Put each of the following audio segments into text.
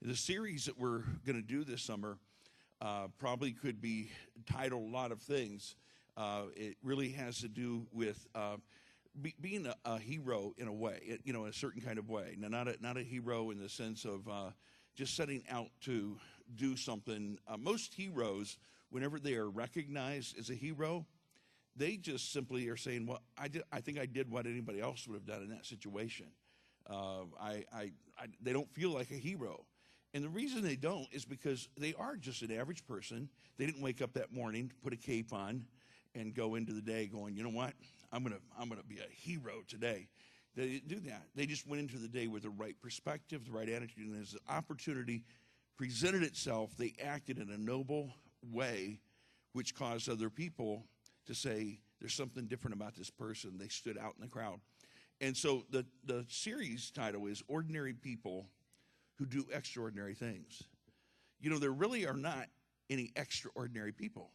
The series that we're going to do this summer probably could be titled a lot of things. It really has to do with being a hero in a way, in a certain kind of way. Now, not a hero in the sense of just setting out to do something. Most heroes, whenever they are recognized as a hero, they just simply are saying, well, I think I did what anybody else would have done in that situation. They don't feel like a hero. And the reason they don't is because they are just an average person. They didn't wake up that morning, put a cape on, and go into the day going, you know what, I'm gonna be a hero today. They didn't do that. They just went into the day with the right perspective, the right attitude, and as the opportunity presented itself, they acted in a noble way, which caused other people to say, there's something different about this person. They stood out in the crowd. And so the series title is Ordinary People Who Do Extraordinary Things. There really are not any extraordinary people.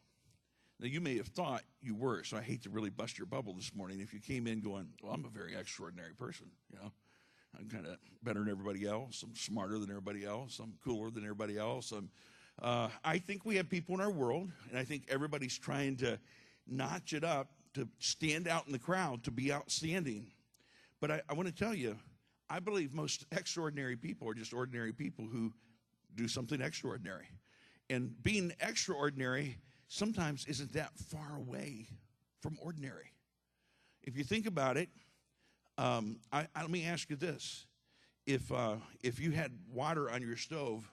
Now, you may have thought you were, so I hate to really bust your bubble this morning if you came in going, well, I'm a very extraordinary person, I'm kind of better than everybody else. I'm smarter than everybody else. I'm cooler than everybody else. I think we have people in our world, and I think everybody's trying to notch it up to stand out in the crowd, to be outstanding. But I want to tell you, I believe most extraordinary people are just ordinary people who do something extraordinary. And being extraordinary sometimes isn't that far away from ordinary. If you think about it, let me ask you this. If you had water on your stove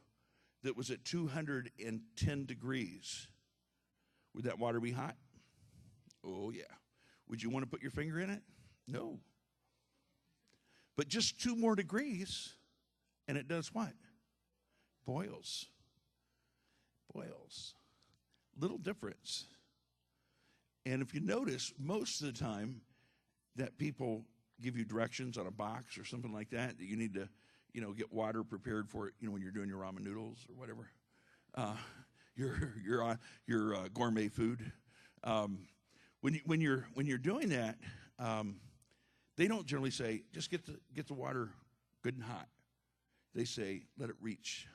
that was at 210 degrees, would that water be hot? Oh, yeah. Would you want to put your finger in it? No. But just 2 more degrees, and it does what? Boils. Little difference. And if you notice, most of the time that people give you directions on a box or something like that you need to, get water prepared for it, when you're doing your ramen noodles or whatever, your gourmet food. When you're doing that, they don't generally say, just get the water good and hot. They say, let it reach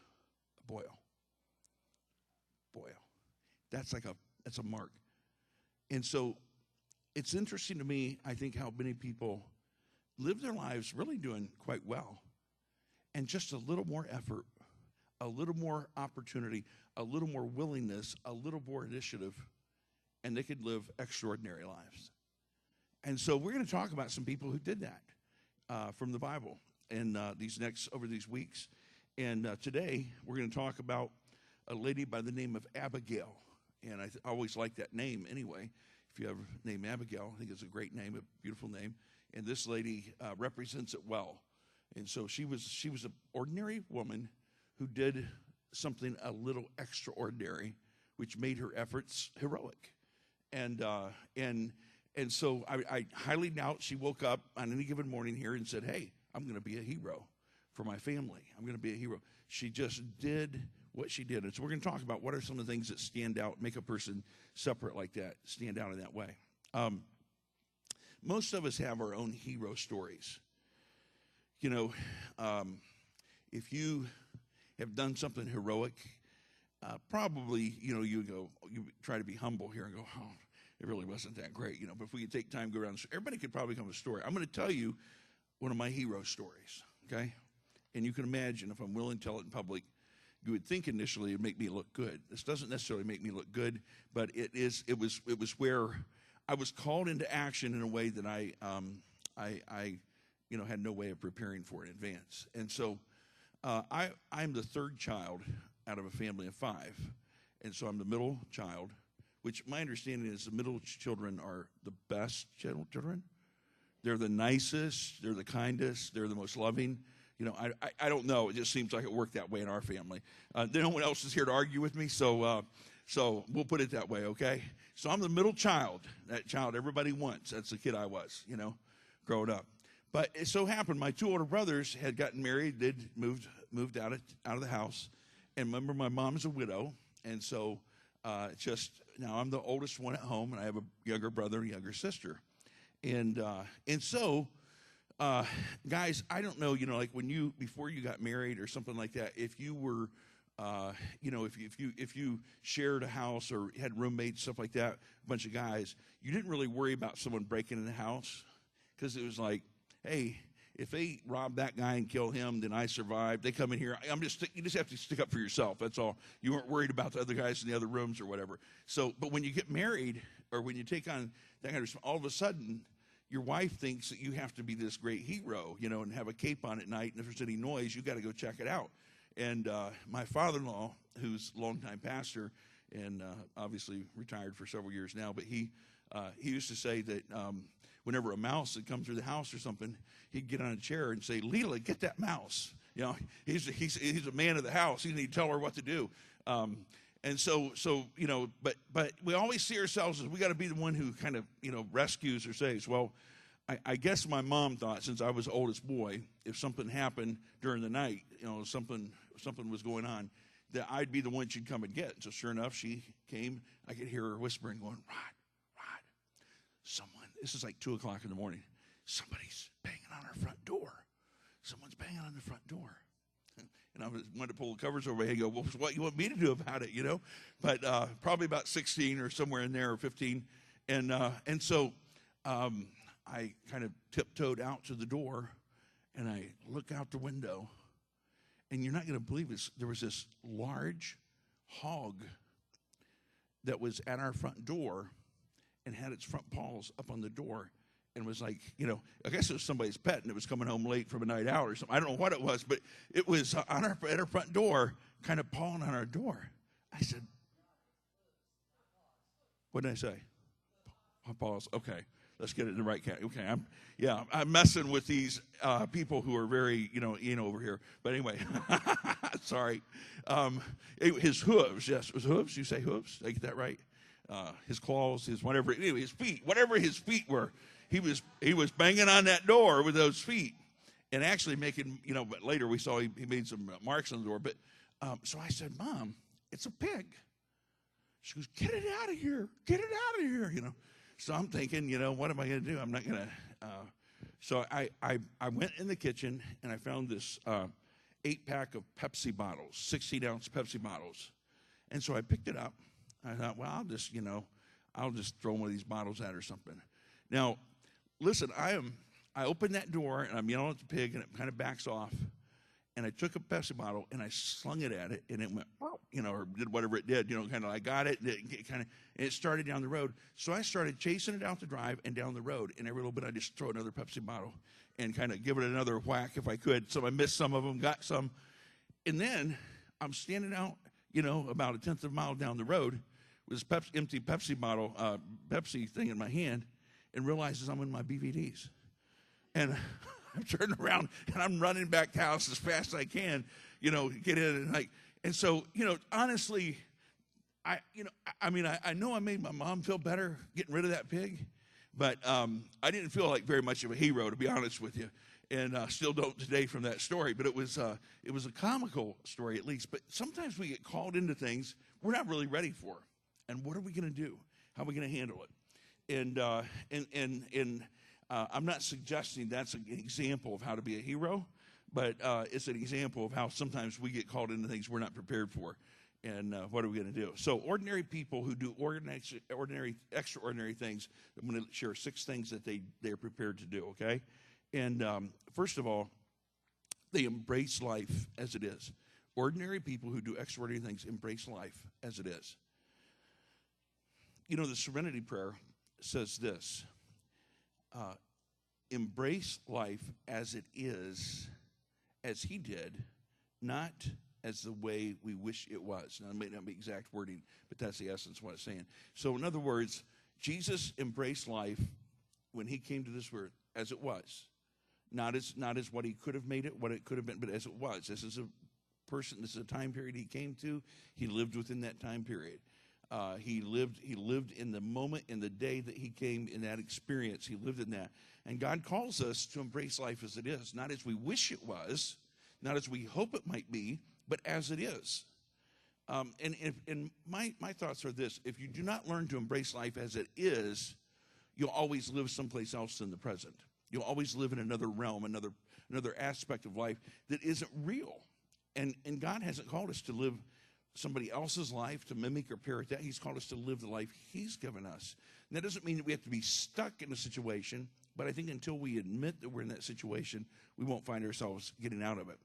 a boil. That's a mark. And so it's interesting to me, I think, how many people live their lives really doing quite well. And just a little more effort, a little more opportunity, a little more willingness, a little more initiative, and they could live extraordinary lives. And so we're going to talk about some people who did that from the Bible over these weeks. And today we're going to talk about a lady by the name of Abigail. And I always like that name anyway. If you have a name Abigail, I think it's a great name, a beautiful name. And this lady represents it well. And so she was an ordinary woman who did something a little extraordinary, which made her efforts heroic. And so I highly doubt she woke up on any given morning here and said, hey, I'm going to be a hero for my family. I'm going to be a hero. She just did what she did. And so we're going to talk about what are some of the things that stand out, make a person separate like that, stand out in that way. Most of us have our own hero stories. If you have done something heroic, probably, you try to be humble here and go, oh, it really wasn't that great, But if we could take time to go around, everybody could probably come with a story. I'm going to tell you one of my hero stories, okay? And you can imagine if I'm willing to tell it in public, you would think initially it'd make me look good. This doesn't necessarily make me look good, but it was where I was called into action in a way that I had no way of preparing for in advance. And so I'm the third child out of a family of 5. And so I'm the middle child, which my understanding is the middle children are the best children. They're the nicest, they're the kindest, they're the most loving. I don't know. It just seems like it worked that way in our family. No one else is here to argue with me, so we'll put it that way, okay? So I'm the middle child, that child everybody wants. That's the kid I was, growing up. But it so happened my 2 older brothers had gotten married. They'd moved out of the house. And remember, my mom's a widow, and so now I'm the oldest one at home, and I have a younger brother and a younger sister. And so Guys, I don't know, like before you got married or something like that, if you were, if you shared a house or had roommates, stuff like that, a bunch of guys, you didn't really worry about someone breaking in the house because it was like, hey, if they rob that guy and kill him, then I survived. They come in here. You just have to stick up for yourself. That's all. You weren't worried about the other guys in the other rooms or whatever. So, but when you get married or when you take on that kind of, all of a sudden, your wife thinks that you have to be this great hero, and have a cape on at night. And if there's any noise, you got to go check it out. And my father-in-law, who's a longtime pastor and obviously retired for several years now, but he used to say that whenever a mouse had come through the house or something, he'd get on a chair and say, "Leela, get that mouse." He's a man of the house. He need to tell her what to do. And so but we always see ourselves as we got to be the one who kind of rescues or saves. Well, I guess my mom thought, since I was the oldest boy, if something happened during the night, something was going on, that I'd be the one she'd come and get. So sure enough, she came. I could hear her whispering, going, Rod, someone. This is like 2:00 in the morning. Somebody's banging on our front door. Someone's banging on the front door. And I wanted to pull the covers over my head and go, well, what you want me to do about it, But probably about 16 or somewhere in there, or 15. And so I kind of tiptoed out to the door, and I look out the window, and you're not going to believe this. There was this large hog that was at our front door and had its front paws up on the door and was like, I guess it was somebody's pet, and it was coming home late from a night out or something. I don't know what it was, but it was at our front door, kind of pawing on our door. I said, what did I say? Paws. Okay, let's get it in the right cat. Okay, I'm messing with these people who are very, over here. But anyway, sorry. His hooves, yes, it was hooves. You say hooves? Did I get that right? His claws, his whatever. Anyway, his feet, whatever his feet were. He was banging on that door with those feet, and actually making, but later we saw he made some marks on the door. But so I said, Mom, it's a pig. She goes, get it out of here, So I'm thinking, what am I going to do? I'm not going to. So I went in the kitchen and I found this 8-pack of Pepsi bottles, 16-ounce Pepsi bottles, and so I picked it up. I thought, well, I'll just throw one of these bottles at or something. Now, listen, I opened that door, and I'm yelling at the pig, and it kind of backs off. And I took a Pepsi bottle, and I slung it at it, and it went, or did whatever it did, kind of, I got it, and it started down the road. So I started chasing it out the drive and down the road, and every little bit I just throw another Pepsi bottle and kind of give it another whack if I could. So I missed some of them, got some. And then I'm standing out, about a 1/10 of a mile down the road with this empty Pepsi bottle, Pepsi thing in my hand, and realizes I'm in my BVDs. And I'm turning around, and I'm running back to the house as fast as I can, get in. And so, honestly, I know I made my mom feel better getting rid of that pig, but I didn't feel like very much of a hero, to be honest with you, and still don't today from that story. But it was a comical story, at least. But sometimes we get called into things we're not really ready for. And what are we going to do? How are we going to handle it? And I'm not suggesting that's an example of how to be a hero, but it's an example of how sometimes we get called into things we're not prepared for. And what are we going to do? So ordinary people who do ordinary, extraordinary things, I'm going to share 6 things that they're prepared to do, okay? And first of all, they embrace life as it is. Ordinary people who do extraordinary things embrace life as it is. The Serenity Prayer says this, embrace life as it is, as he did, not as the way we wish it was. Now, it may not be exact wording, but that's the essence of what it's saying. So, in other words, Jesus embraced life when he came to this earth as it was. Not as what he could have made it, what it could have been, but as it was. This is a time period he came to. He lived within that time period. He lived in the moment, in the day that he came, in that experience. He lived in that. And God calls us to embrace life as it is, not as we wish it was, not as we hope it might be, but as it is. And my thoughts are this: if you do not learn to embrace life as it is, you'll always live someplace else in the present. You'll always live in another realm, another aspect of life that isn't real. And God hasn't called us to live somebody else's life, to mimic or parrot that. He's called us to live the life he's given us. And that doesn't mean that we have to be stuck in a situation, but I think until we admit that we're in that situation, we won't find ourselves getting out of it.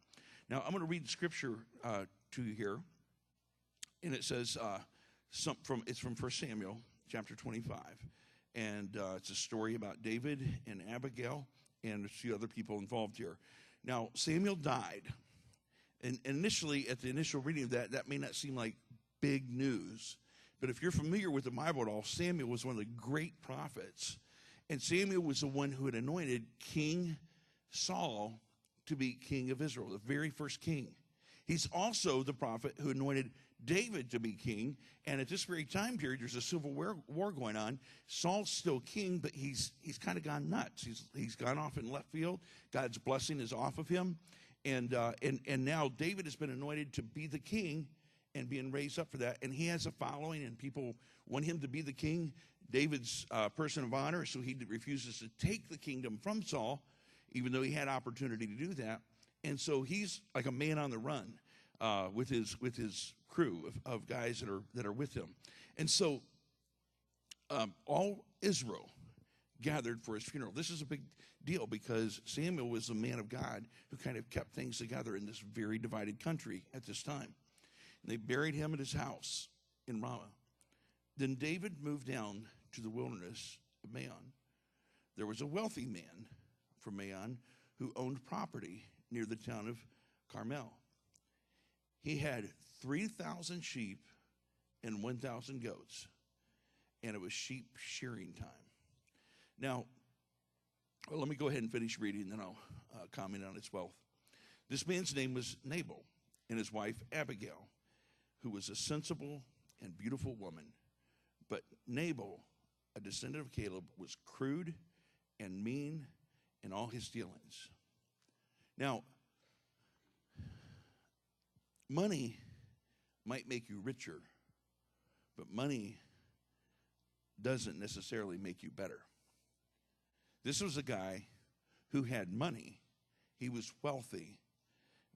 Now, I'm going to read scripture to you here, and it says, it's from 1 Samuel chapter 25, and it's a story about David and Abigail and a few other people involved here. Now, Samuel died. And initially, at the initial reading of that may not seem like big news. But if you're familiar with the Bible at all, Samuel was one of the great prophets. And Samuel was the one who had anointed King Saul to be king of Israel, the very first king. He's also the prophet who anointed David to be king. And at this very time period, there's a civil war going on. Saul's still king, but he's kind of gone nuts. He's gone off in left field. God's blessing is off of him. And now David has been anointed to be the king and being raised up for that. And he has a following, and people want him to be the king, David's person of honor. So he refuses to take the kingdom from Saul, even though he had opportunity to do that. And so he's like a man on the run with his crew of guys that are with him. And so all Israel gathered for his funeral. This is a big deal because Samuel was the man of God who kind of kept things together in this very divided country at this time. And they buried him at his house in Ramah. Then David moved down to the wilderness of Maon. There was a wealthy man from Maon who owned property near the town of Carmel. He had 3,000 sheep and 1,000 goats, and it was sheep shearing time. Now, let me go ahead and finish reading, and then I'll comment on its wealth. This man's name was Nabal, and his wife Abigail, who was a sensible and beautiful woman. But Nabal, a descendant of Caleb, was crude and mean in all his dealings. Now, money might make you richer, but money doesn't necessarily make you better. This was a guy who had money. He was wealthy.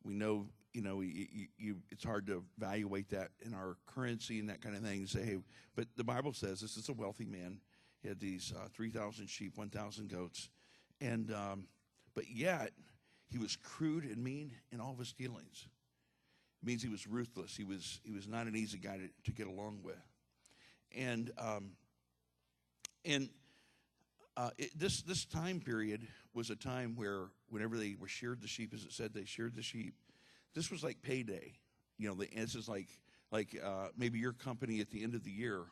We know, it's hard to evaluate that in our currency and that kind of thing. Say, hey, but the Bible says this is a wealthy man. He had these 3,000 sheep, 1,000 goats, and but yet he was crude and mean in all of his dealings. It means he was ruthless. He was not an easy guy to get along with, this time period was a time where whenever they were sheared the sheep, as it said, they sheared the sheep. This was like payday. This is like maybe your company at the end of the year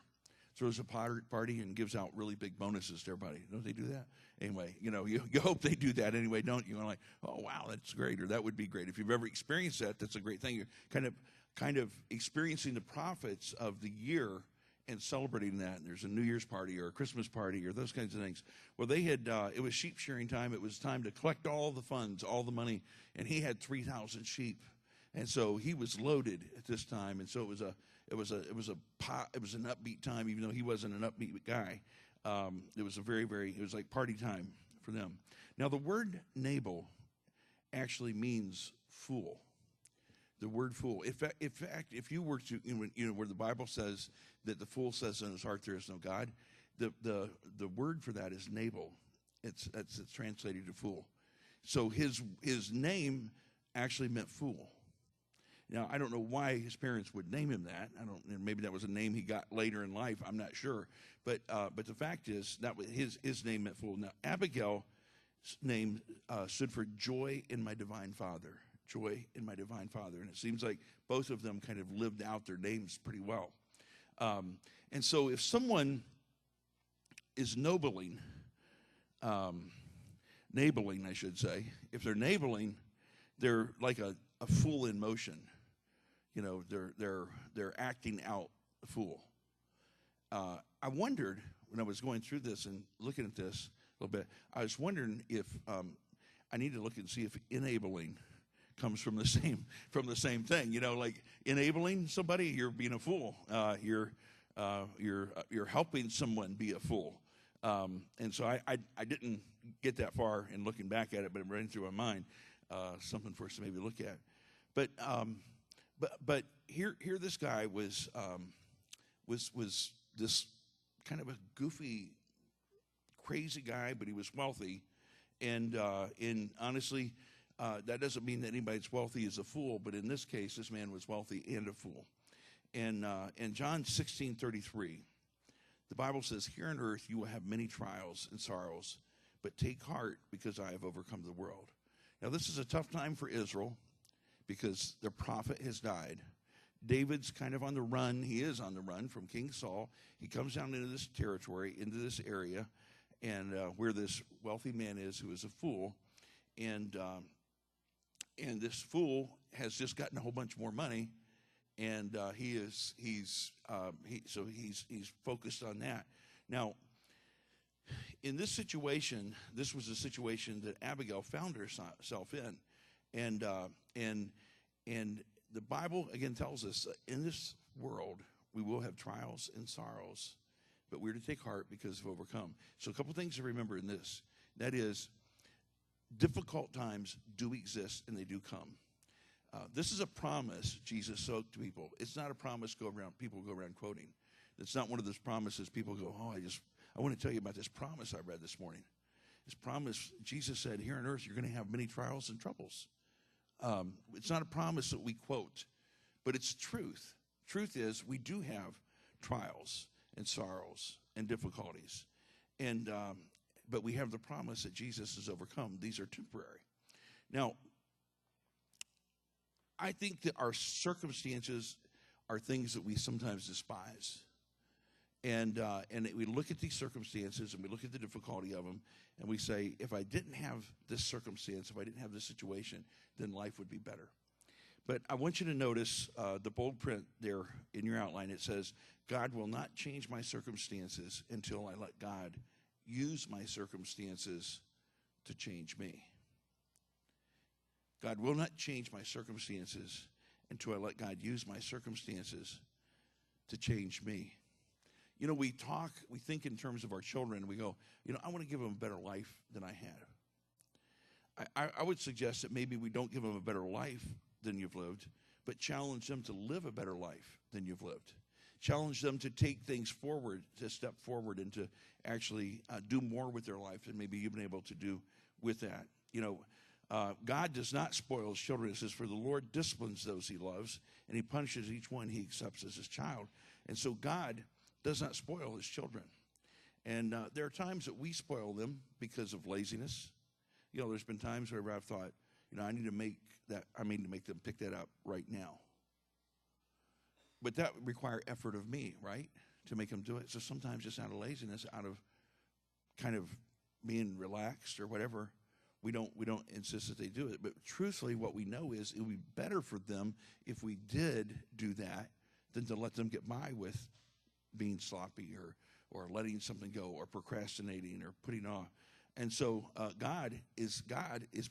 throws a party and gives out really big bonuses to everybody. Don't they do that? Anyway, you hope they do that anyway, don't you? And like, oh, wow, that's great, or that would be great. If you've ever experienced that, that's a great thing. You're kind of experiencing the profits of the year and celebrating that. And there's a New Year's party or a Christmas party or those kinds of things. Well, they had, it was sheep shearing time. It was time to collect all the funds, all the money. And he had 3,000 sheep. And so he was loaded at this time. And so it was an upbeat time, even though he wasn't an upbeat guy. It was it was like party time for them. Now the word Nabal actually means fool. The word fool. In fact, if you were to, where the Bible says that the fool says in his heart there is no God, the word for that is Nabal. It's translated to fool. So his name actually meant fool. Now, I don't know why his parents would name him that. Maybe that was a name he got later in life. I'm not sure. But the fact is that his name meant fool. Now, Abigail's name stood for joy in my divine Father. Joy in my divine Father. And it seems like both of them kind of lived out their names pretty well. And so if someone is nabling, I should say, if they're nabling, they're like a fool in motion. They're acting out a fool. I wondered when I was going through this and looking at this a little bit, I was wondering if I need to look and see if enabling comes from the same thing. Like enabling somebody, you're being a fool. You're helping someone be a fool. And so I didn't get that far in looking back at it, but it ran through my mind, something for us to maybe look at. But here this guy was this kind of a goofy, crazy guy, but he was wealthy, and honestly, that doesn't mean that anybody that's wealthy is a fool. But in this case, this man was wealthy and a fool. And in John 16:33, the Bible says, "Here on earth you will have many trials and sorrows, but take heart because I have overcome the world." Now, this is a tough time for Israel because their prophet has died. David's kind of on the run. He is on the run from King Saul. He comes down into this territory, into this area, and where this wealthy man is who is a fool. And this fool has just gotten a whole bunch more money. And he's focused on that. Now, in this situation, this was a situation that Abigail found herself in, and the Bible again tells us in this world we will have trials and sorrows, but we're to take heart because we've overcome. So, a couple things to remember in this. That is, difficult times do exist and they do come. This is a promise Jesus spoke to people. It's not a promise people go around quoting. It's not one of those promises people go, "Oh, I want to tell you about this promise I read this morning." This promise, Jesus said, here on earth you're going to have many trials and troubles. It's not a promise that we quote, but it's truth. Truth is we do have trials and sorrows and difficulties. But we have the promise that Jesus has overcome. These are temporary. Now, I think that our circumstances are things that we sometimes despise. And we look at these circumstances and we look at the difficulty of them and we say, if I didn't have this circumstance, if I didn't have this situation, then life would be better. But I want you to notice the bold print there in your outline. It says, God will not change my circumstances until I let God use my circumstances to change me. God will not change my circumstances until I let God use my circumstances to change me. You know, we think in terms of our children. We go, I want to give them a better life than I had. I would suggest that maybe we don't give them a better life than you've lived, but challenge them to live a better life than you've lived. Challenge them to take things forward, to step forward, and to actually do more with their life than maybe you've been able to do with that. God does not spoil his children. It says, for the Lord disciplines those he loves, and he punishes each one he accepts as his child. And so God does not spoil his children. And there are times that we spoil them because of laziness. There's been times where I've thought, I need to make them pick that up right now. But that would require effort of me, right, to make them do it. So sometimes it's out of laziness, out of kind of being relaxed or whatever. We don't insist that they do it. But truthfully, what we know is it would be better for them if we did do that than to let them get by with being sloppy or letting something go or procrastinating or putting off. And so God is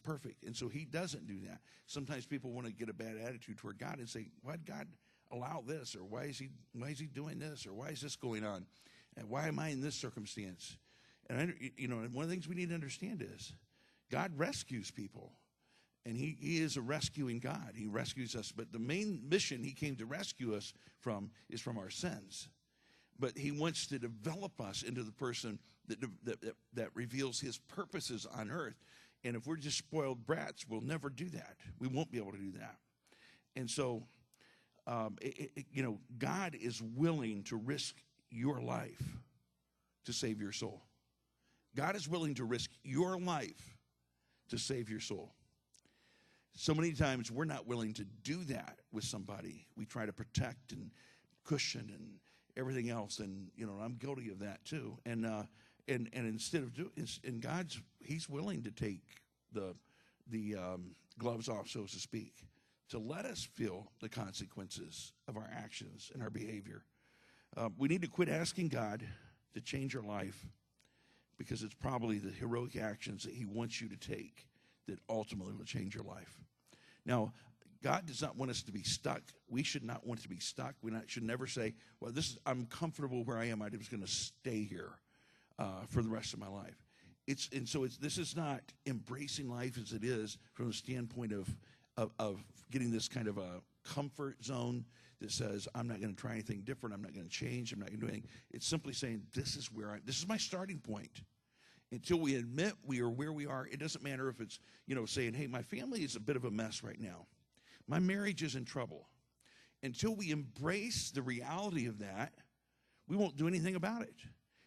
perfect, and so he doesn't do that. Sometimes people want to get a bad attitude toward God and say, why did God allow this, or why is he doing this, or why is this going on, and why am I in this circumstance? And one of the things we need to understand is God rescues people, and he is a rescuing God. He rescues us, but the main mission he came to rescue us from is from our sins. But he wants to develop us into the person that reveals his purposes on earth. And if we're just spoiled brats, we'll never do that. We won't be able to do that. And so, God is willing to risk your life to save your soul. God is willing to risk your life to save your soul. So many times we're not willing to do that with somebody. We try to protect and cushion and everything else, and I'm guilty of that too. And instead of he's willing to take the gloves off, so to speak, to let us feel the consequences of our actions and our behavior. We need to quit asking God to change our life, because it's probably the heroic actions that he wants you to take that ultimately will change your life. Now, God does not want us to be stuck. We should not want to be stuck. We should never say, well, I'm comfortable where I am. I'm just going to stay here. for the rest of my life. This is not embracing life as it is from the standpoint of getting this kind of a comfort zone that says, I'm not going to try anything different. I'm not going to change. I'm not going to do anything. It's simply saying, this is my starting point. Until we admit we are where we are, it doesn't matter if it's, saying, hey, my family is a bit of a mess right now. My marriage is in trouble. Until we embrace the reality of that, we won't do anything about it.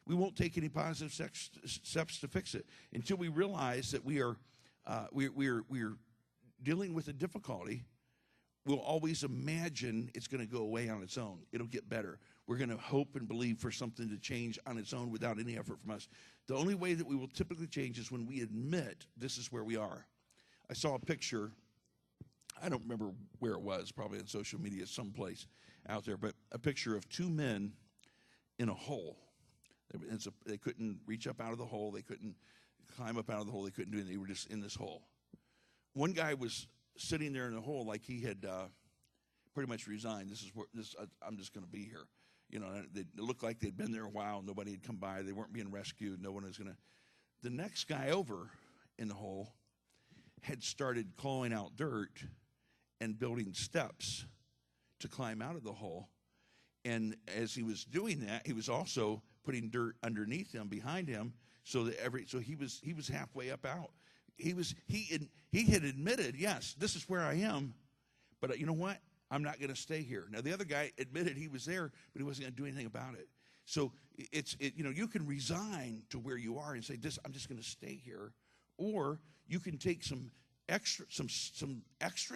We won't take any positive steps to fix it until we realize that we are dealing with a difficulty. We'll always imagine it's going to go away on its own. It'll get better. We're going to hope and believe for something to change on its own without any effort from us. The only way that we will typically change is when we admit this is where we are. I saw a picture. I don't remember where it was, probably on social media someplace out there, but a picture of two men in a hole. They couldn't reach up out of the hole. They couldn't climb up out of the hole. They couldn't do anything. They were just in this hole. One guy was sitting there in the hole like he had pretty much resigned. I'm just going to be here. It looked like they'd been there a while. Nobody had come by. They weren't being rescued. No one was going to. The next guy over in the hole had started clawing out dirt and building steps to climb out of the hole. And as he was doing that, he was also putting dirt underneath him, behind him, so he was halfway up out. He had admitted, yes, this is where I am, but you know what? I'm not going to stay here. Now the other guy admitted he was there, but he wasn't going to do anything about it. So you can resign to where you are and say, I'm just going to stay here, or you can take some extra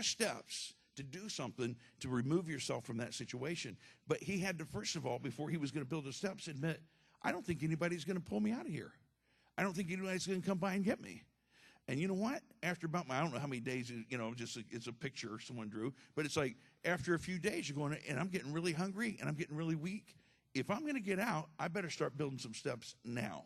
steps to do something to remove yourself from that situation. But he had to, first of all, before he was going to build the steps, admit, I don't think anybody's going to pull me out of here. I don't think anybody's going to come by and get me. And you know what? After about I don't know how many days, it's a picture someone drew, but it's like after a few days you're going, and I'm getting really hungry and I'm getting really weak. If I'm going to get out, I better start building some steps now.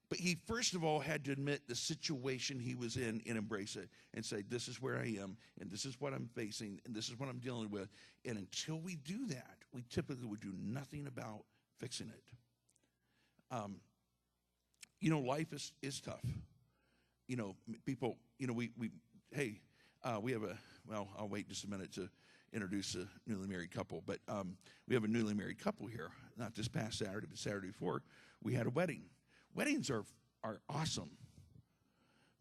But he, first of all, had to admit the situation he was in and embrace it and say, this is where I am, and this is what I'm facing, and this is what I'm dealing with. And until we do that, we typically would do nothing about fixing it. Life is tough. People, we have I'll wait just a minute to introduce a newly married couple, but we have a newly married couple here, not this past Saturday, but Saturday before, we had a wedding. Weddings are awesome,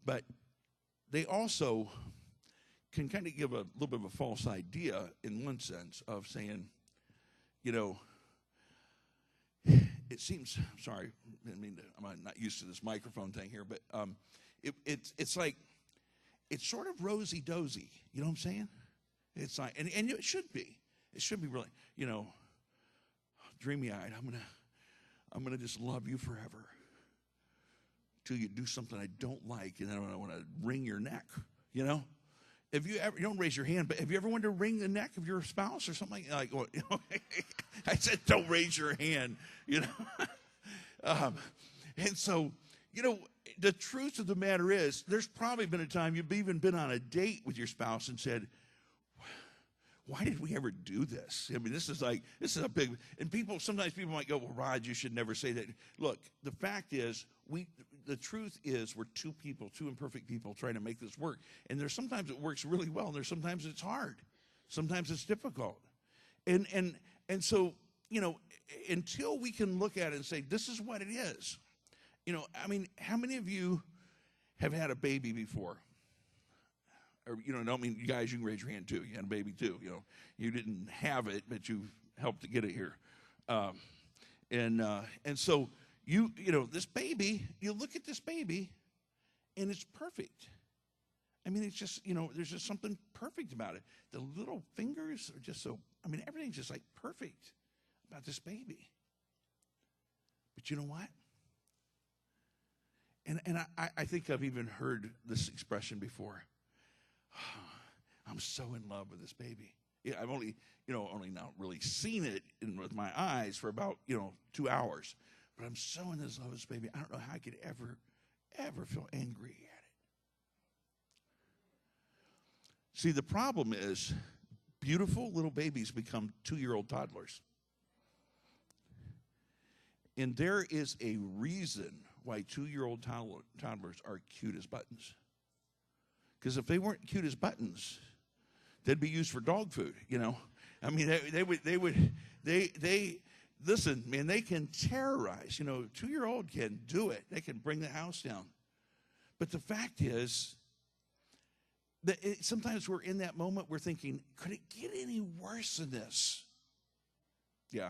but they also can kind of give a little bit of a false idea in one sense of saying, it seems, sorry, I'm not used to this microphone thing here, but it's like, it's sort of rosy-dozy, you know what I'm saying? It's like, and it should be. It should be really, dreamy-eyed. I'm gonna just love you forever till you do something I don't like, and then I want to wring your neck, If you don't raise your hand, but have you ever wanted to wring the neck of your spouse or something like I said, don't raise your hand, and so, the truth of the matter is, there's probably been a time you've even been on a date with your spouse and said, why did we ever do this? This is a big, and sometimes people might go, well, Rod, you should never say that. Look, the fact is, the truth is we're two imperfect people trying to make this work. And there's sometimes it works really well, and there's sometimes it's hard. Sometimes it's difficult. And so, until we can look at it and say, this is what it is. How many of you have had a baby before? Or, you guys, you can raise your hand too. You had a baby too. You didn't have it, but you helped to get it here. And so this baby, you look at this baby, and it's perfect. It's just, there's just something perfect about it. The little fingers are just so, everything's just like perfect about this baby. But you know what? And I think I've even heard this expression before. I'm so in love with this baby. Yeah, I've only not really seen it with my eyes for about, 2 hours. But I'm so in this love with this baby. I don't know how I could ever feel angry at it. See, the problem is beautiful little babies become 2-year-old toddlers. And there is a reason why 2-year-old toddlers are cute as buttons. Because if they weren't cute as buttons, they'd be used for dog food, you know. I mean, they listen, man, they can terrorize. You know, 2-year-old can do it. They can bring the house down. But the fact is that sometimes we're in that moment, we're thinking, could it get any worse than this? Yeah,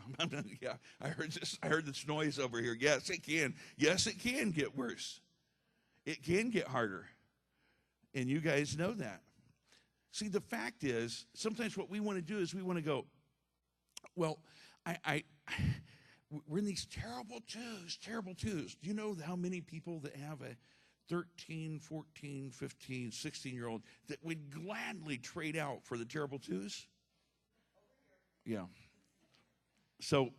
yeah. I heard this noise over here. Yes, it can. Yes, it can get worse. It can get harder. And you guys know that. See, the fact is, sometimes what we want to do is we want to go, well, we're in these terrible twos. Do you know how many people that have a 13, 14, 15, 16-year-old that would gladly trade out for the terrible twos? Yeah. So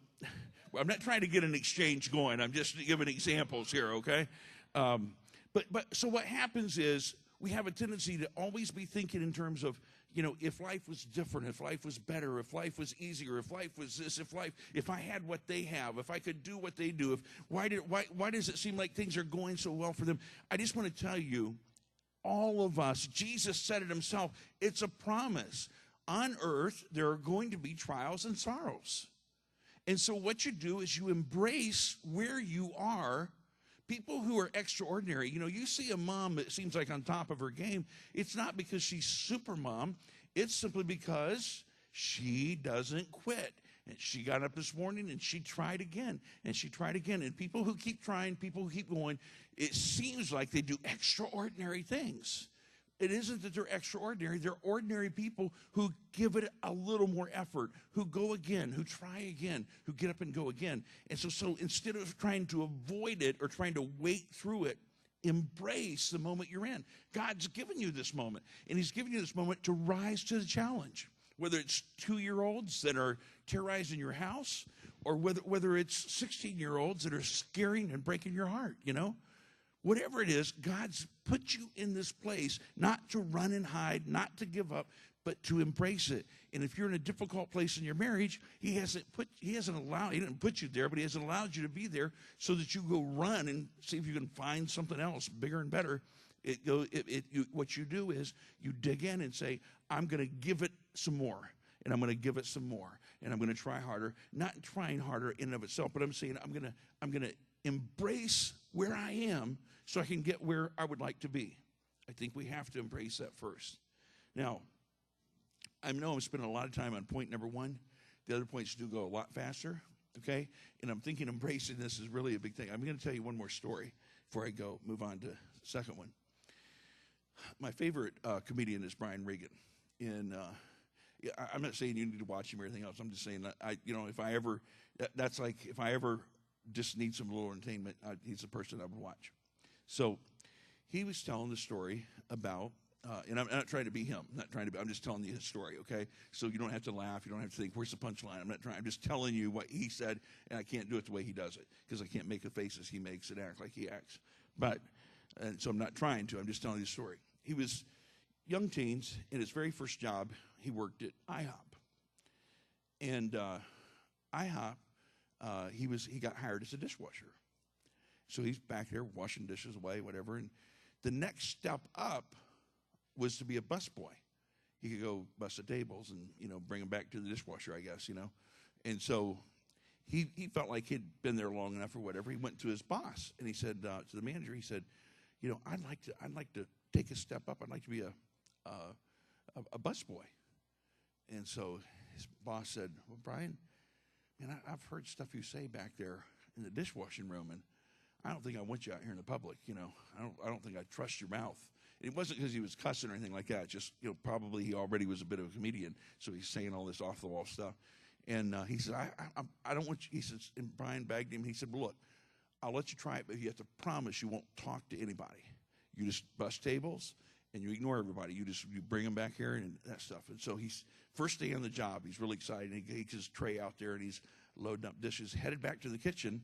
I'm not trying to get an exchange going. I'm just giving examples here, okay? But so what happens is we have a tendency to always be thinking in terms of, you know, if life was different, if life was better, if life was easier, if life was this, if I had what they have, if I could do what they do, why does it seem like things are going so well for them? I just want to tell you, all of us, Jesus said it himself, it's a promise. On earth, there are going to be trials and sorrows. And so what you do is you embrace where you are. People who are extraordinary, you know, you see a mom that seems like on top of her game. It's not because she's super mom. It's simply because she doesn't quit. And she got up this morning and she tried again. And she tried again. And people who keep trying, people who keep going, it seems like they do extraordinary things. It isn't that they're extraordinary. They're ordinary people who give it a little more effort, who go again, who try again, who get up and go again. And so instead of trying to avoid it or trying to wait through it, embrace the moment you're in. God's given you this moment, and he's given you this moment to rise to the challenge. Whether it's 2-year-olds that are terrorizing your house, or whether it's 16-year-olds that are scaring and breaking your heart, you know. Whatever it is, God's put you in this place not to run and hide, not to give up, but to embrace it. And if you're in a difficult place in your marriage, he didn't put you there, but he hasn't allowed you to be there so that you go run and see if you can find something else bigger and better. What you do is you dig in and say, I'm going to give it some more, and I'm going to give it some more, and I'm going to try harder. Not trying harder in and of itself, but I'm saying I'm going to embrace where I am so I can get where I would like to be. I think we have to embrace that first. Now, I know I'm spending a lot of time on point number 1. The other points do go a lot faster, okay? And I'm thinking embracing this is really a big thing. I'm going to tell you one more story before I move on to the second one. My favorite comedian is Brian Regan. And I'm not saying you need to watch him or anything else. I'm just saying that if I ever just need some little entertainment, he's the person I would watch. So he was telling the story about, and I'm not trying to be him. I'm just telling you his story, okay? So you don't have to laugh. You don't have to think, where's the punchline? I'm just telling you what he said, and I can't do it the way he does it because I can't make the faces he makes and act like he acts. And so I'm not trying to. I'm just telling you the story. He was young teens. In his very first job, he worked at IHOP. And IHOP, he got hired as a dishwasher. So he's back there washing dishes away, whatever. And the next step up was to be a busboy. He could go bust the tables and, bring them back to the dishwasher, I guess, And so he felt like he'd been there long enough or whatever. He went to his boss and he said to the manager, he said, I'd like to take a step up. I'd like to be a busboy. And so his boss said, well, Brian, man, I've heard stuff you say back there in the dishwashing room, and I don't think I want you out here in the public. I don't think I trust your mouth. And it wasn't because he was cussing or anything like that. Just probably he already was a bit of a comedian, so he's saying all this off the wall stuff. And he said, I don't want you. He says, and Brian begged him. He said, well, look, I'll let you try it, but you have to promise you won't talk to anybody. You just bust tables and you ignore everybody. You bring them back here and that stuff. And so he's first day on the job. He's really excited. He gets his tray out there and he's loading up dishes, headed back to the kitchen,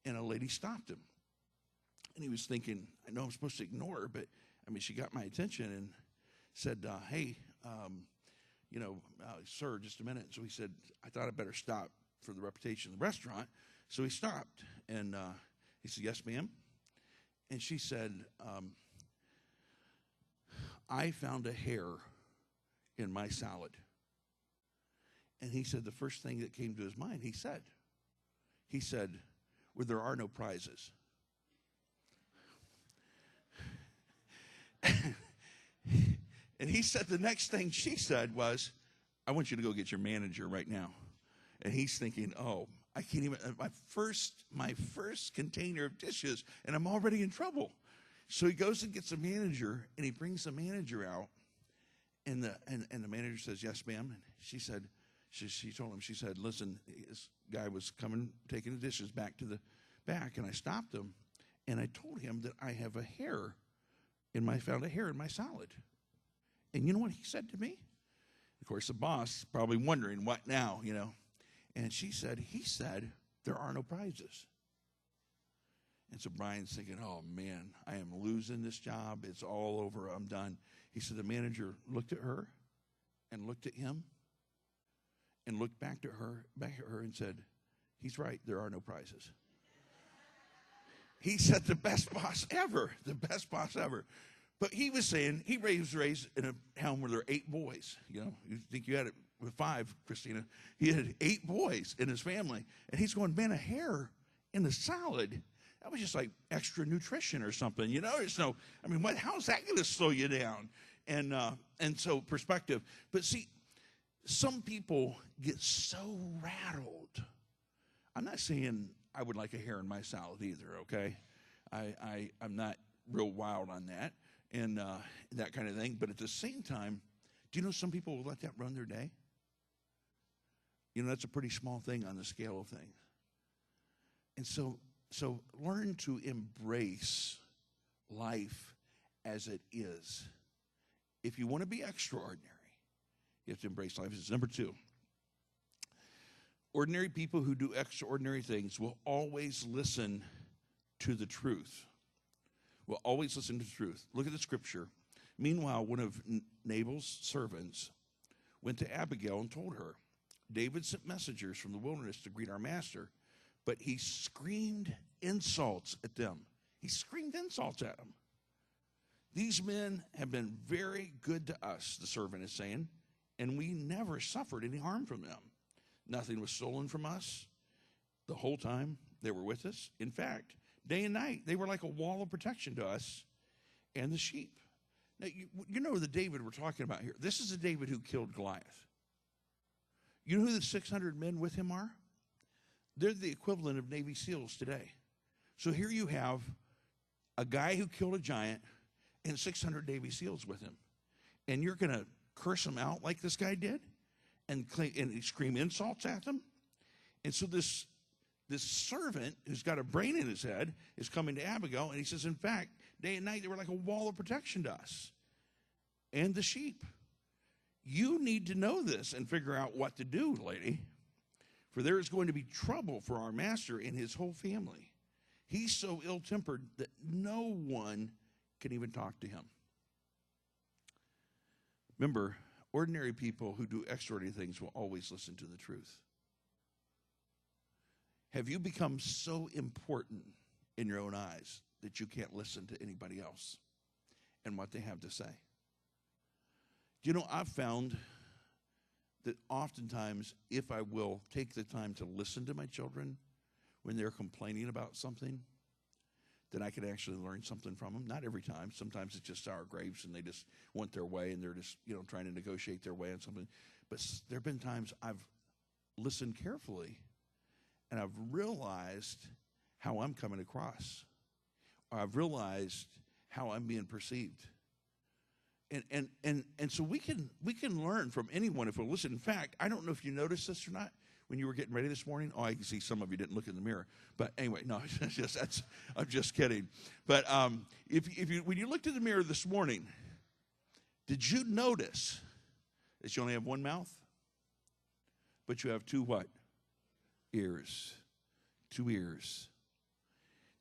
and a lady stopped him. And he was thinking, I know I'm supposed to ignore her, but she got my attention and said, hey, sir, just a minute. So he said, I thought I'd better stop for the reputation of the restaurant. So he stopped, and he said, yes, ma'am. And she said, I found a hair in my salad. And he said the first thing that came to his mind, he said, well, there are no prizes. And he said the next thing she said was, I want you to go get your manager right now. And he's thinking, oh, I can't even, my first container of dishes, and I'm already in trouble. So he goes and gets a manager, and he brings the manager out, and the manager says, yes, ma'am. And she said, she told him, she said, listen, this guy was coming, taking the dishes back to the back, and I stopped him, and I told him that I have found a hair in my salad. And you know what he said to me? Of course, the boss probably wondering, what now, you know? And he said, there are no prizes. And so Brian's thinking, oh, man, I am losing this job. It's all over. I'm done. He said the manager looked at her and looked at him and looked back at her and said, he's right. There are no prizes. He said the best boss ever. But he was saying he was raised in a home where there are 8 boys. You know, you think you had it with 5, Christina. He had 8 boys in his family. And he's going, man, a hair in the salad, that was just like extra nutrition or something. You know, how's that going to slow you down? And so perspective. But see, some people get so rattled. I'm not saying I would like a hair in my salad either, okay? I'm not real wild on that. And that kind of thing. But at the same time, do you know some people will let that run their day? You know, that's a pretty small thing on the scale of things. And so learn to embrace life as it is. If you want to be extraordinary, you have to embrace life. This is number 2. Ordinary people who do extraordinary things will always listen to the truth. Will always listen to the truth. Look at the scripture. Meanwhile, one of Nabal's servants went to Abigail and told her, David sent messengers from the wilderness to greet our master, but he screamed insults at them. He screamed insults at them. These men have been very good to us, the servant is saying, and we never suffered any harm from them. Nothing was stolen from us the whole time they were with us. In fact, day and night, they were like a wall of protection to us and the sheep. Now, you know the David we're talking about here. This is the David who killed Goliath. You know who the 600 men with him are? They're the equivalent of Navy SEALs today. So here you have a guy who killed a giant and 600 Navy SEALs with him. And you're going to curse him out like this guy did and scream insults at them? And so this servant who's got a brain in his head is coming to Abigail, and he says, in fact, day and night, they were like a wall of protection to us and the sheep. You need to know this and figure out what to do, lady, for there is going to be trouble for our master and his whole family. He's so ill-tempered that no one can even talk to him. Remember, ordinary people who do extraordinary things will always listen to the truth. Have you become so important in your own eyes that you can't listen to anybody else and what they have to say? You know, I've found that oftentimes, if I will take the time to listen to my children when they're complaining about something, then I can actually learn something from them. Not every time. Sometimes it's just sour grapes and they just want their way and they're just, trying to negotiate their way on something. But there have been times I've listened carefully and I've realized how I'm coming across. Or I've realized how I'm being perceived. And so we can learn from anyone if we'll listen. In fact, I don't know if you noticed this or not when you were getting ready this morning. Oh, I can see some of you didn't look in the mirror. But anyway, no, I'm just kidding. But when you looked in the mirror this morning, did you notice that you only have one mouth, but you have two what? Ears. 2 ears.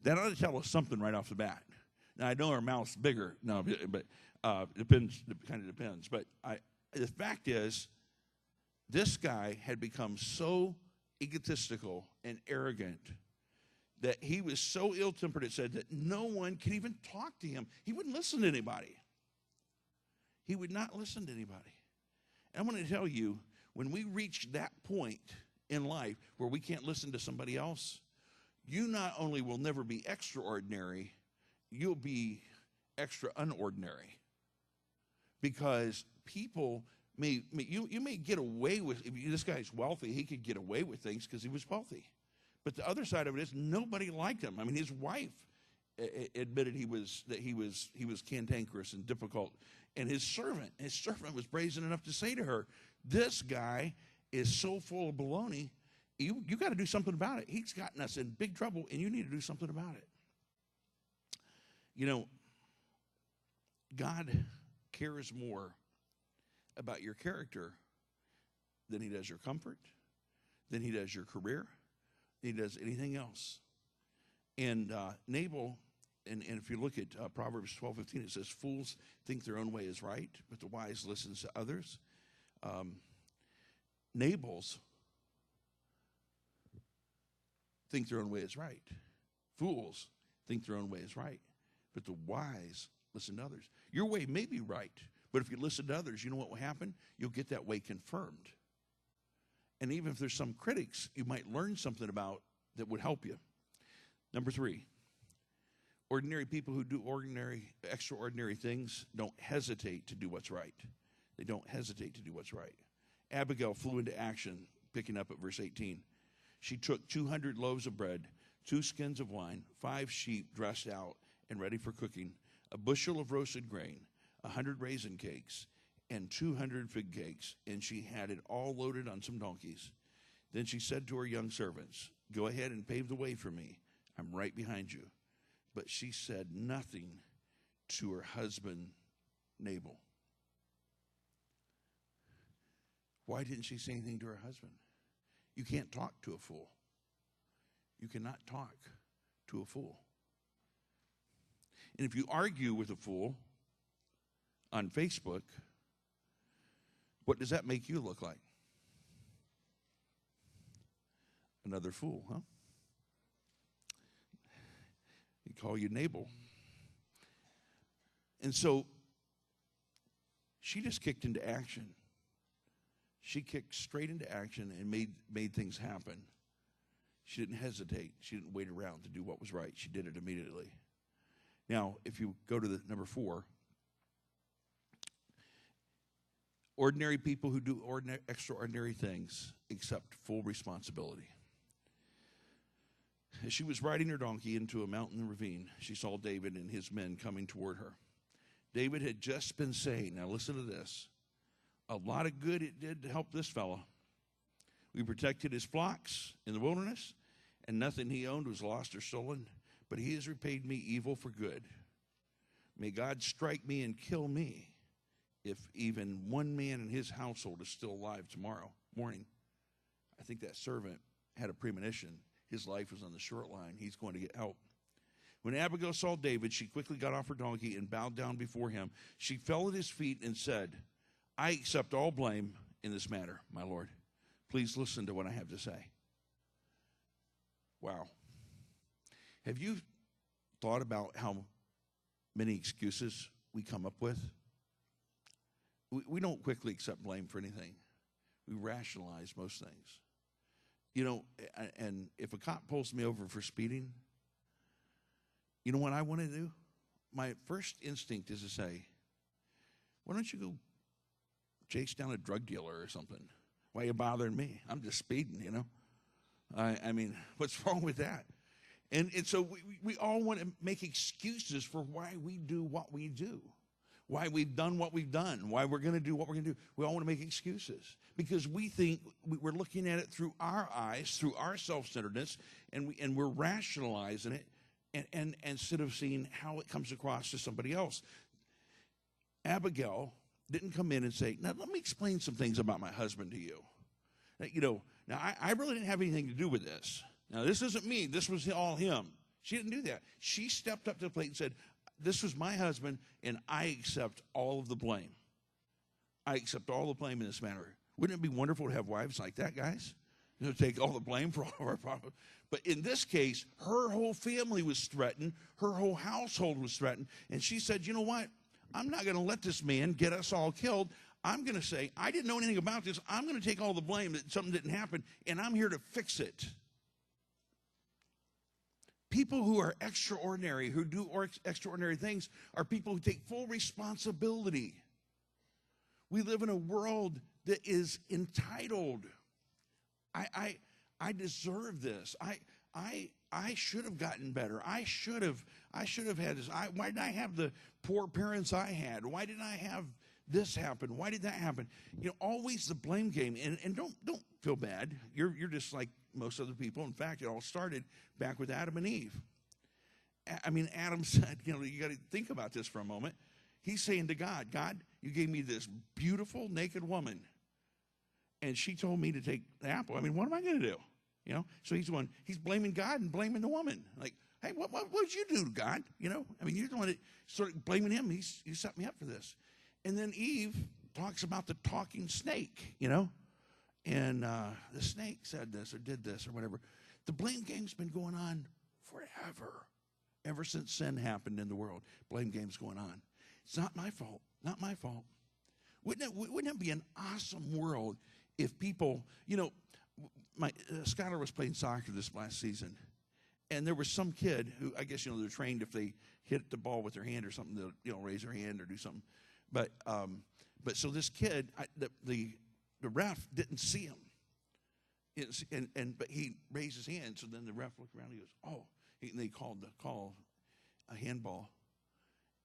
That ought to tell us something right off the bat. Now, I know our mouth's bigger. No, but depends. It kind of depends. But the fact is, this guy had become so egotistical and arrogant that he was so ill-tempered, it said that no one could even talk to him. He wouldn't listen to anybody. He would not listen to anybody. And I'm going to tell you, when we reach that point in life where we can't listen to somebody else, you not only will never be extraordinary, you'll be extra unordinary. Because people you may get away with, if this guy's wealthy, he could get away with things because he was wealthy. But the other side of it is nobody liked him. I mean, his wife admitted he was cantankerous and difficult. And his servant was brazen enough to say to her, this guy is so full of baloney, you got to do something about it. He's gotten us in big trouble, and you need to do something about it. You know, God cares more about your character than he does your comfort, than he does your career, than he does anything else. And Nabal, and if you look at Proverbs 12:15, it says, fools think their own way is right, but the wise listens to others. Nabal's think their own way is right. Fools think their own way is right, but the wise listen to others. Your way may be right, but if you listen to others, you know what will happen? You'll get that way confirmed. And even if there's some critics you might learn something about that would help you. Number 3, ordinary people who do extraordinary things don't hesitate to do what's right. They don't hesitate to do what's right. Abigail flew into action, picking up at verse 18. She took 200 loaves of bread, 2 skins of wine, 5 sheep dressed out and ready for cooking, a bushel of roasted grain, 100 raisin cakes, and 200 fig cakes, and she had it all loaded on some donkeys. Then she said to her young servants, go ahead and pave the way for me. I'm right behind you. But she said nothing to her husband, Nabal. Why didn't she say anything to her husband? You can't talk to a fool. You cannot talk to a fool. And if you argue with a fool on Facebook, what does that make you look like? Another fool, huh? He call you Nabal. And so she just kicked into action. She kicked straight into action and made things happen. She didn't hesitate. She didn't wait around to do what was right. She did it immediately. Now, if you go to the number 4, ordinary people who do extraordinary things accept full responsibility. As she was riding her donkey into a mountain ravine, she saw David and his men coming toward her. David had just been saying, now listen to this, a lot of good it did to help this fella. We protected his flocks in the wilderness, and nothing he owned was lost or stolen, but he has repaid me evil for good. May God strike me and kill me if even one man in his household is still alive tomorrow morning. I think that servant had a premonition. His life was on the short line. He's going to get help. When Abigail saw David, she quickly got off her donkey and bowed down before him. She fell at his feet and said, I accept all blame in this matter, my lord. Please listen to what I have to say. Wow. Have you thought about how many excuses we come up with? We don't quickly accept blame for anything. We rationalize most things. You know, and if a cop pulls me over for speeding, you know what I want to do? My first instinct is to say, why don't you go chase down a drug dealer or something? Why are you bothering me? I'm just speeding, you know. I mean, what's wrong with that? And so we all want to make excuses for why we do what we do, why we've done what we've done, why we're going to do what we're going to do. We all want to make excuses because we think we're looking at it through our eyes, through our self-centeredness, and we're rationalizing it and instead of seeing how it comes across to somebody else. Abigail didn't come in and say, now let me explain some things about my husband to you. You know, now I really didn't have anything to do with this. Now this isn't me. This was all him. She didn't do that. She stepped up to the plate and said, this was my husband, and I accept all of the blame. I accept all the blame in this matter. Wouldn't it be wonderful to have wives like that, guys? take all the blame for all of our problems. But in this case, her whole family was threatened. Her whole household was threatened. And she said, you know what? I'm not going to let this man get us all killed. I'm going to say, I didn't know anything about this. I'm going to take all the blame that something didn't happen, and I'm here to fix it. People who are extraordinary, who do extraordinary things, are people who take full responsibility. We live in a world that is entitled. I deserve this. I should have gotten better. I should have had this. Why did I have the poor parents I had? Why did I have this happen? Why did that happen? Always the blame game. And don't feel bad. You're just like most other people. In fact, it all started back with Adam and Eve. I mean, Adam said, you got to think about this for a moment. He's saying to God, God, you gave me this beautiful naked woman, and she told me to take the apple. I mean, what am I going to do? So he's blaming God and blaming the woman. Like, hey, what did you do, God? I mean, you're the one that started blaming him. You set me up for this. And then Eve talks about the talking snake, and the snake said this or did this or whatever. The blame game's been going on forever, ever since sin happened in the world. Blame game's going on. It's not my fault. Not my fault. Wouldn't it be an awesome world if people, Skylar was playing soccer this last season, and there was some kid who, I guess, they're trained if they hit the ball with their hand or something, they'll, raise their hand or do something. But so this kid, the ref didn't see him, but he raised his hand. So then the ref looked around. And he goes, "Oh!" And they called a handball.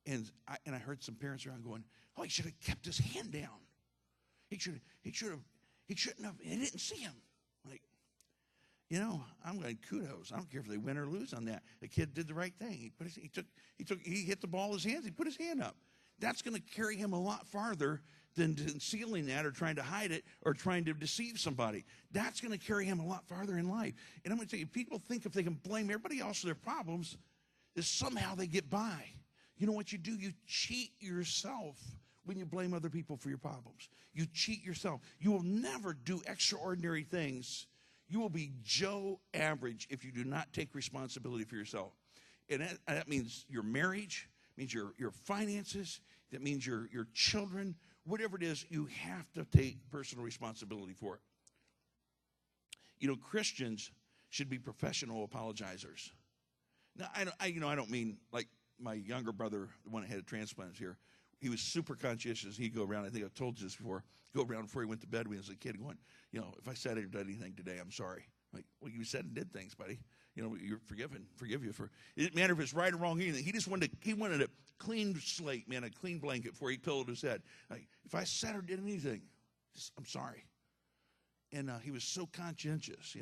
And I heard some parents around going, "Oh, he should have kept his hand down. He shouldn't have. He didn't see him." Like, I'm going, kudos. I don't care if they win or lose on that. The kid did the right thing. He hit the ball with his hands. He put his hand up. That's going to carry him a lot farther than concealing that or trying to hide it or trying to deceive somebody. That's going to carry him a lot farther in life. And I'm going to tell you, people think if they can blame everybody else for their problems, that somehow they get by. You know what you do? You cheat yourself when you blame other people for your problems. You cheat yourself. You will never do extraordinary things. You will be Joe average if you do not take responsibility for yourself. And that means your marriage, means your finances, that means your children, whatever it is, you have to take personal responsibility for it. Christians should be professional apologizers. Now, I don't mean like my younger brother, the one that had a transplant here. He was super conscientious. He'd go around, I think I've told you this before, go around before he went to bed when he was a kid going, if I said or did anything today, I'm sorry. Like, well, you said and did things, buddy. You're forgiven. Forgive you for. It didn't matter if it's right or wrong. Anything. He wanted a clean slate, man, a clean blanket before he pillowed his head. Like, if I said or did anything, I'm sorry. And he was so conscientious,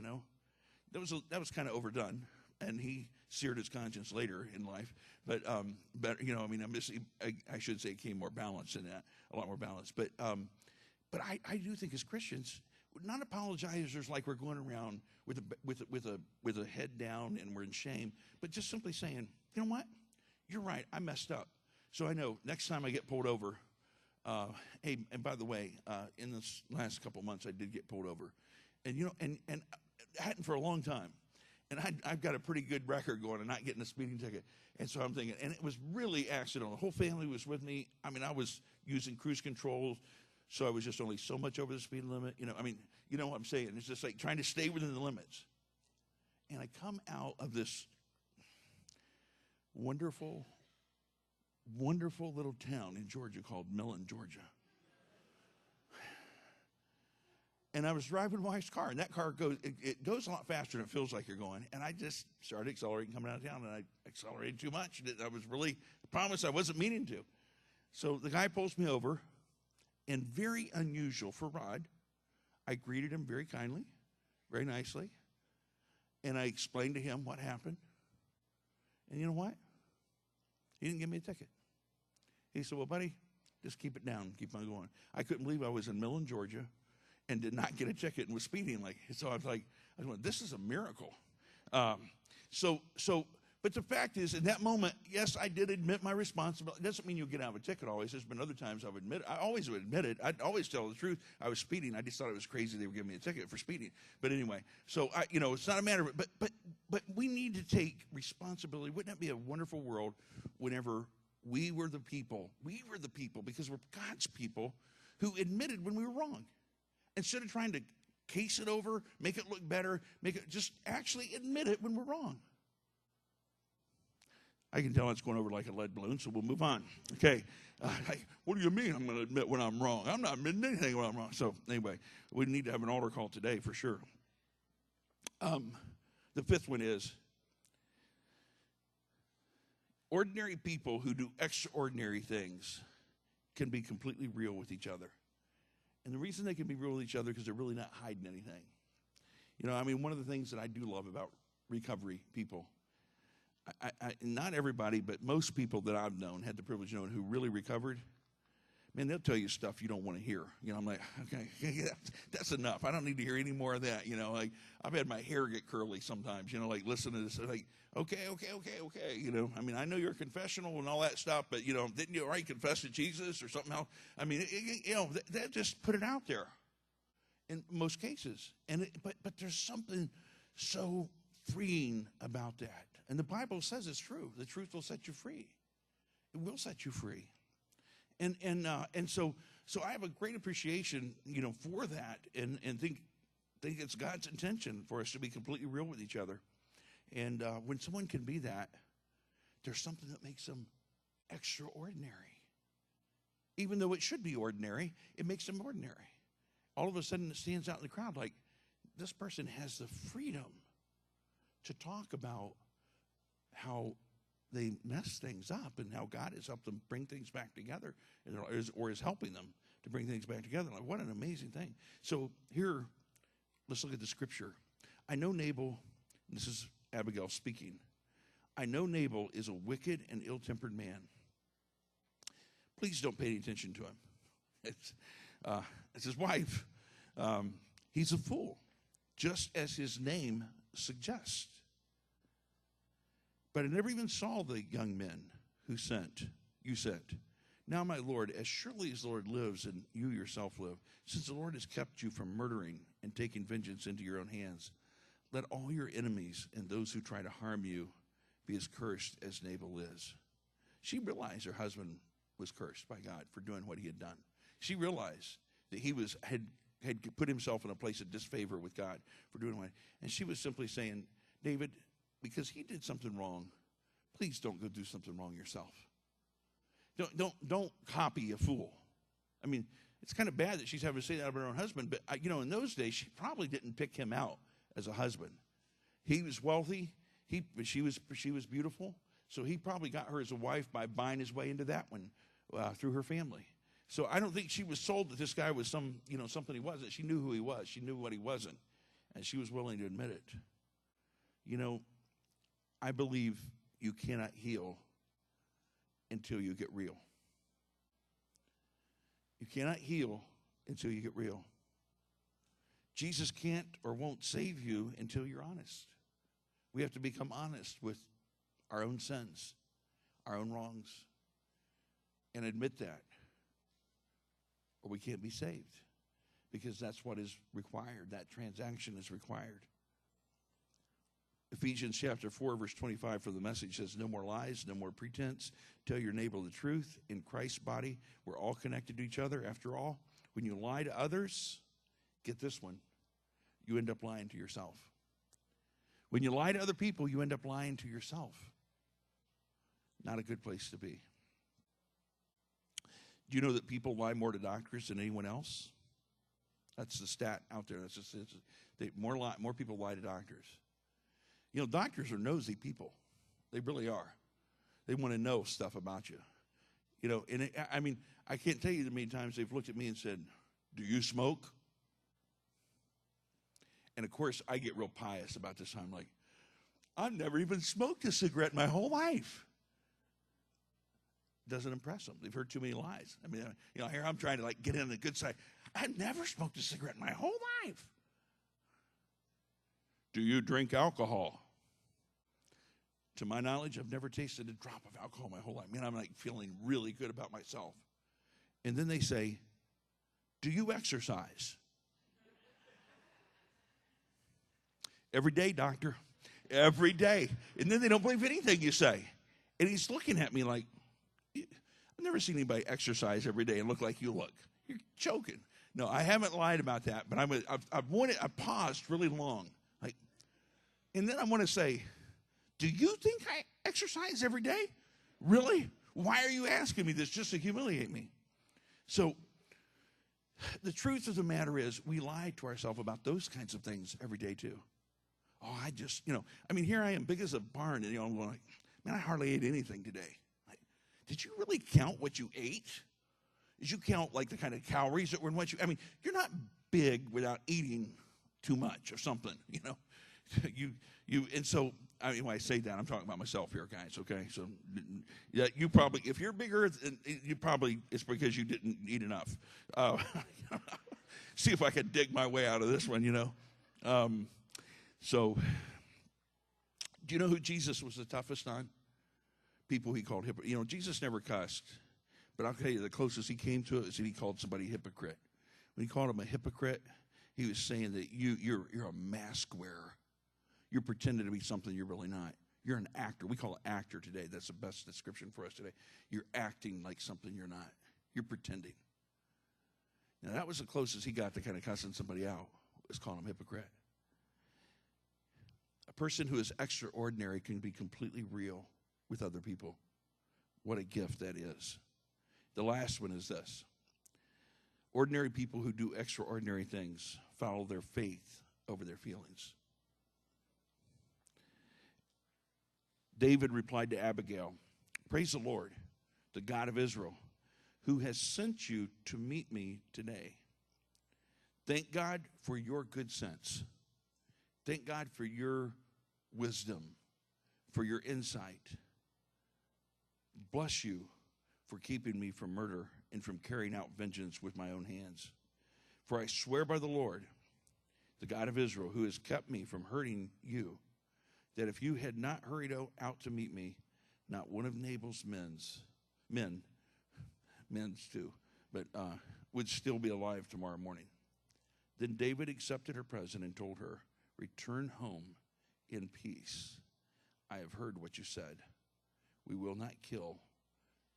That was kind of overdone, and he seared his conscience later in life. But I should say it came more balanced than that, a lot more balanced. But I do think as Christians, not apologizers like we're going around with a head down and we're in shame, but just simply saying, you know what, you're right, I messed up. So I know next time I get pulled over, hey, and by the way, in this last couple months I did get pulled over, and and it hadn't for a long time. And I've got a pretty good record going and not getting a speeding ticket. And so I'm thinking, and it was really accidental. The whole family was with me. I mean, I was using cruise control, so I was just only so much over the speed limit. You know what I'm saying? It's just like trying to stay within the limits. And I come out of this wonderful, wonderful little town in Georgia called Millen, Georgia. And I was driving my wife's car, and that car it goes a lot faster than it feels like you're going. And I just started accelerating coming out of town, and I accelerated too much. I was really, I promise I wasn't meaning to. So the guy pulls me over, and very unusual for Rod, I greeted him very kindly, very nicely, and I explained to him what happened. And you know what? He didn't give me a ticket. He said, well, buddy, just keep it down, keep on going. I couldn't believe I was in Millen, Georgia, and did not get a ticket and was speeding. So I was like, this is a miracle. So But the fact is, in that moment, yes, I did admit my responsibility. It doesn't mean you'll get out of a ticket always. There's been other times I've admitted. I always would admit it. I'd always tell the truth. I was speeding. I just thought it was crazy they were giving me a ticket for speeding. But anyway, so, it's not a matter of, but we need to take responsibility. Wouldn't that be a wonderful world whenever we were the people, because we're God's people, who admitted when we were wrong. Instead of trying to case it over, make it look better, just actually admit it when we're wrong. I can tell it's going over like a lead balloon, so we'll move on. Okay. What do you mean I'm going to admit when I'm wrong? I'm not admitting anything when I'm wrong. So anyway, we need to have an altar call today for sure. The fifth one is ordinary people who do extraordinary things can be completely real with each other. And the reason they can be real with each other is because they're really not hiding anything. One of the things that I do love about recovery people, not everybody, but most people that I've known, had the privilege of knowing who really recovered, man, they'll tell you stuff you don't want to hear. I'm like, okay, that's enough. I don't need to hear any more of that. I've had my hair get curly sometimes, listen to this, like, okay. I know you're a confessional and all that stuff, but, didn't you already confess to Jesus or something else? They just put it out there in most cases. But there's something so freeing about that. And the Bible says it's true. The truth will set you free. It will set you free. And so I have a great appreciation, for that, and think it's God's intention for us to be completely real with each other. And when someone can be that, there's something that makes them extraordinary. Even though it should be ordinary, it makes them ordinary. All of a sudden, it stands out in the crowd like, this person has the freedom to talk about how they mess things up and how God has helped them bring things back together, or is helping them to bring things back together. Like, what an amazing thing. So here, let's look at the scripture. I know Nabal, this is Abigail speaking, I know Nabal is a wicked and ill-tempered man. Please don't pay any attention to him. It's his wife. He's a fool, just as his name suggests. But I never even saw the young men you sent. Now, my Lord, as surely as the Lord lives and you yourself live, since the Lord has kept you from murdering and taking vengeance into your own hands, let all your enemies and those who try to harm you be as cursed as Nabal is. She realized her husband was cursed by God for doing what he had done. She realized that he had put himself in a place of disfavor with God for doing what, and she was simply saying, David, because he did something wrong, please don't go do something wrong yourself. Don't copy a fool. It's kind of bad that she's having to say that about her own husband, but in those days she probably didn't pick him out as a husband. He was wealthy. She was beautiful, so he probably got her as a wife by buying his way into that one through her family. So I don't think she was sold that this guy was something he wasn't. She knew who he was. She knew what he wasn't, and she was willing to admit it. I believe you cannot heal until you get real. You cannot heal until you get real. Jesus can't or won't save you until you're honest. We have to become honest with our own sins, our own wrongs, and admit that, or we can't be saved, because that's what is required. That transaction is required. Ephesians chapter 4, verse 25 for the Message says, no more lies, no more pretense. Tell your neighbor the truth. In Christ's body, we're all connected to each other. After all, when you lie to others, get this one, you end up lying to yourself. When you lie to other people, you end up lying to yourself. Not a good place to be. Do you know that people lie more to doctors than anyone else? That's the stat out there. More people lie to doctors. Doctors are nosy people. They really are. They want to know stuff about you. I can't tell you the many times they've looked at me and said, do you smoke? And, of course, I get real pious about this. I'm like, I've never even smoked a cigarette my whole life. Doesn't impress them. They've heard too many lies. Here I'm trying to, get in the good side. I've never smoked a cigarette my whole life. Do you drink alcohol? To my knowledge, I've never tasted a drop of alcohol my whole life. Man, I'm like feeling really good about myself. And then they say, do you exercise? Every day, doctor. Every day. And then they don't believe anything you say. And he's looking at me like, I've never seen anybody exercise every day and look like you look. You're joking. No, I haven't lied about that, but I've paused really long. Like, and then I want to say, do you think I exercise every day? Really? Why are you asking me this just to humiliate me? So the truth of the matter is we lie to ourselves about those kinds of things every day too. Oh, here I am, big as a barn, and I'm like, man, I hardly ate anything today. Like, did you really count what you ate? Did you count like the kind of calories that were in what you? You're not big without eating too much or something, And so when I say that, I'm talking about myself here, guys. Okay, so yeah, you probably, if you're bigger, it's because you didn't eat enough. See if I can dig my way out of this one, So, do you know who Jesus was the toughest on? People he called hypocrite. Jesus never cussed, but I'll tell you the closest he came to it is that he called somebody a hypocrite. When he called him a hypocrite, he was saying that you're a mask wearer. You're pretending to be something you're really not. You're an actor. We call it actor today. That's the best description for us today. You're acting like something you're not. You're pretending. Now, that was the closest he got to kind of cussing somebody out, was calling him hypocrite. A person who is extraordinary can be completely real with other people. What a gift that is. The last one is this. Ordinary people who do extraordinary things follow their faith over their feelings. David replied to Abigail, praise the Lord, the God of Israel, who has sent you to meet me today. Thank God for your good sense. Thank God for your wisdom, for your insight. Bless you for keeping me from murder and from carrying out vengeance with my own hands. For I swear by the Lord, the God of Israel, who has kept me from hurting you, that if you had not hurried out to meet me, not one of Nabal's men's too, but would still be alive tomorrow morning. Then David accepted her present and told her, return home in peace. I have heard what you said. We will not kill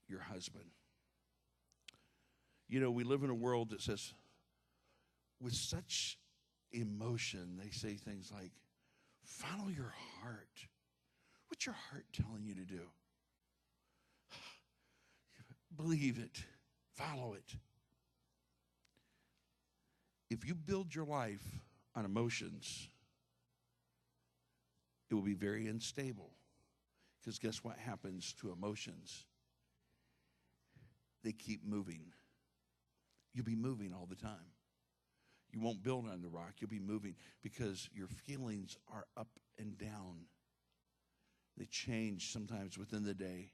your husband. We live in a world that says, with such emotion, they say things like, follow your heart. What's your heart telling you to do? Believe it. Follow it. If you build your life on emotions, it will be very unstable. Because guess what happens to emotions? They keep moving. You'll be moving all the time. You won't build on the rock. You'll be moving because your feelings are up and down. They change sometimes within the day.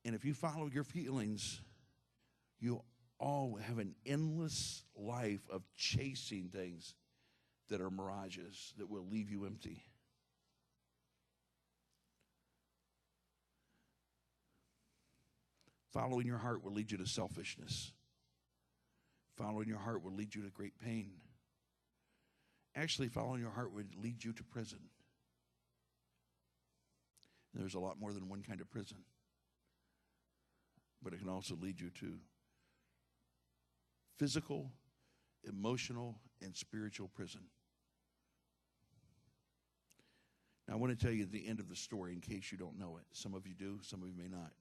And if you follow your feelings, you'll all have an endless life of chasing things that are mirages that will leave you empty. Following your heart will lead you to selfishness. Following your heart will lead you to great pain. Actually, following your heart would lead you to prison. And there's a lot more than one kind of prison. But it can also lead you to physical, emotional, and spiritual prison. Now, I want to tell you the end of the story in case you don't know it. Some of you do, some of you may not.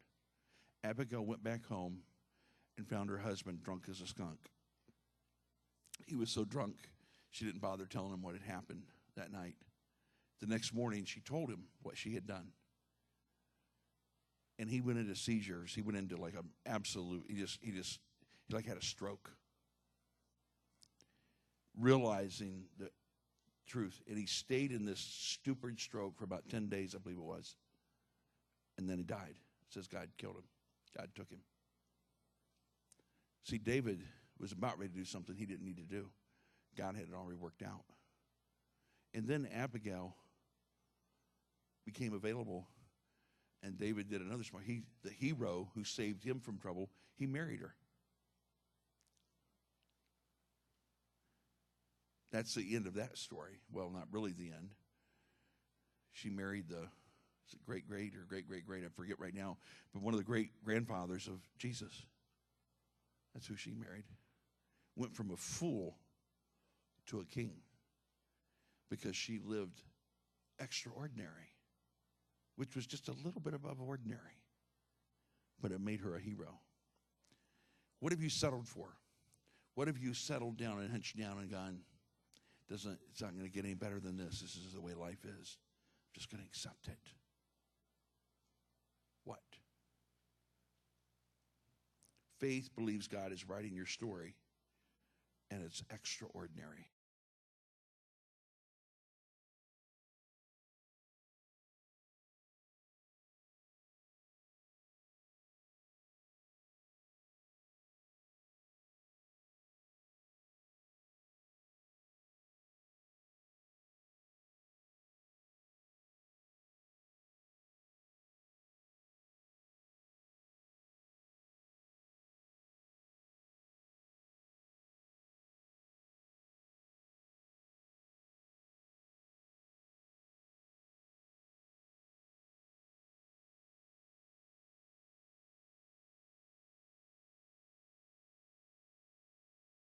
Abigail went back home and found her husband drunk as a skunk. He was so drunk, she didn't bother telling him what had happened that night. The next morning, she told him what she had done. And he went into seizures. He went into like an absolute, he like had a stroke. Realizing the truth. And he stayed in this stupid stroke for about 10 days, I believe it was. And then he died. It says God killed him. God took him. See, David was about ready to do something he didn't need to do. God had it already worked out. And then Abigail became available, and David did another smart. The hero who saved him from trouble, he married her. That's the end of that story. Well, not really the end. She married the great or great, I forget right now, but one of the great grandfathers of Jesus. That's who she married. Went from a fool to a king because she lived extraordinary, which was just a little bit above ordinary, but it made her a hero. What have you settled for? What have you settled down and hunched down and gone, it's not going to get any better than this. This is the way life is. I'm just going to accept it. What? Faith believes God is writing your story, and it's extraordinary.